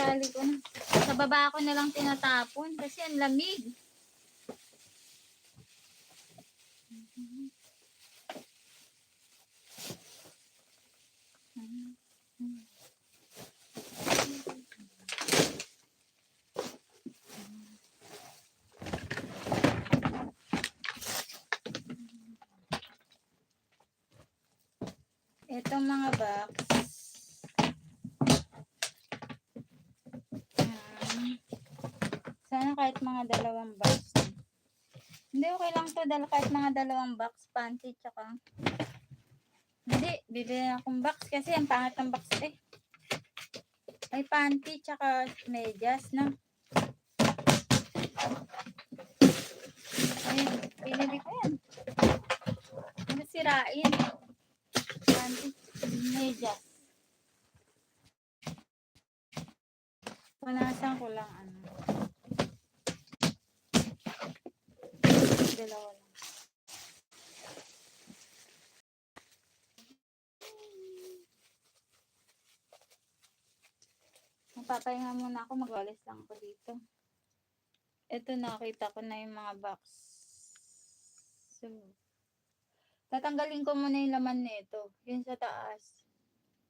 Tinatali ko na. Sa baba ko na lang tinatapon kasi ang lamig. Itong mga box. Sana kahit mga 2 box. Hindi, okay lang to. Kahit mga 2 box. Panty, tsaka. Hindi, bibili na akong box kasi ang pangit ng box eh. May panty, tsaka medyas, no? Ayun, pinili ko yan. Masirain. Panty, medyas. Punasan ko lang, dalawa lang. Mapapahinga muna ako, magwalis lang ako dito. Ito, nakita ko na yung mga box. So, tatanggalin ko muna yung laman nito. Yun sa taas.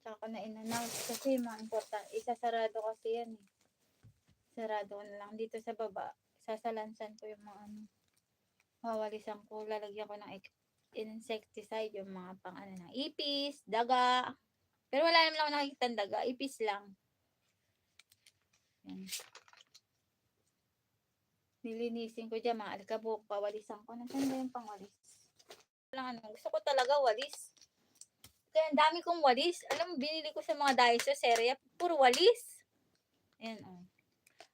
Tsaka ko na in-announce kasi mga important. Isasarado kasi yan eh. Sarado ko na lang. Dito sa baba, sasalansan ko yung mga wawalisan ko. Lalagyan ko ng insecticide, yung mga pang ng ipis, daga. Pero wala naman ako nakikita ng daga. Ipis lang. Yan. Nilinisin ko dyan, mga alikabok, pawalisan ko. Nasaan ba yung pangwalis? Gusto ko talaga walis. Kaya ang dami kong walis. Alam mo, binili ko sa mga Daiso, Seria, puro walis. Ayan, oh.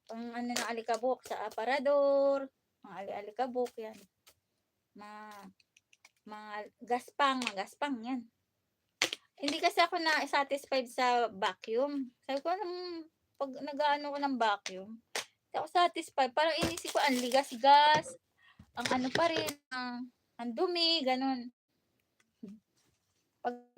Pang ng alikabok sa aparador, mga alikabok, yan. Mga gaspang, yan. Hindi kasi ako na-satisfied sa vacuum. Sabi ko, pag nag-ano ko ng vacuum, hindi ako satisfied. Parang inisip ko, ang ligas-gas, ang ano pa rin, ang dumi, ganun. Pag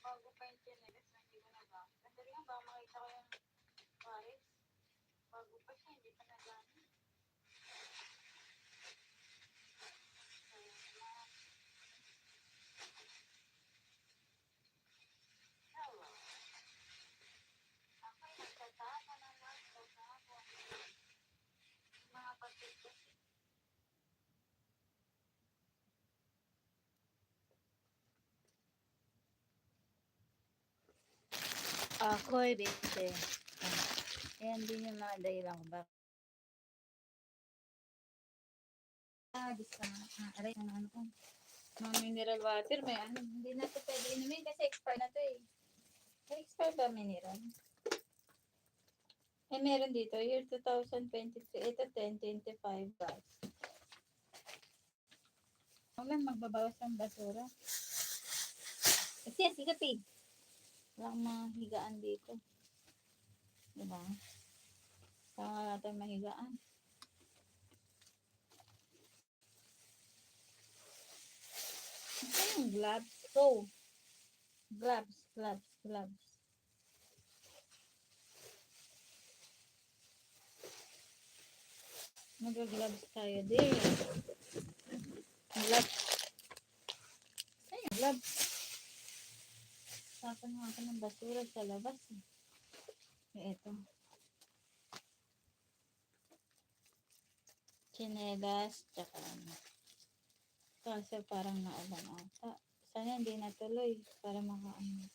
bago pa yung chinelas na hindi ko nagamit. Sandali nga, baka makita ko yung pares. Bago pa siya, hindi pa nagamit. Hello. Ako'y nagtataka ng mga pagkakas. Ako'y binte. Ayan din yung mga dahilan ko ba. Aray, ano ko. Mga mineral water, may hindi na ito pwede inumin kasi expire na ito eh. Expire ba mineral? Meron dito, year 2023, ito 1025 guys. Wala, magbabawas ang basura. Kasi, sige pig. Walang mga higaan dito. Diba? Saka natin mahigaan. Ito yung gloves. Go. Gloves. Mag-gloves tayo din. Gloves. Ayun, gloves. Tapan nga ako ng basura sa labas. Ito. Chinelas, tsaka kasi parang naulan ata. Sana hindi natuloy para makaano.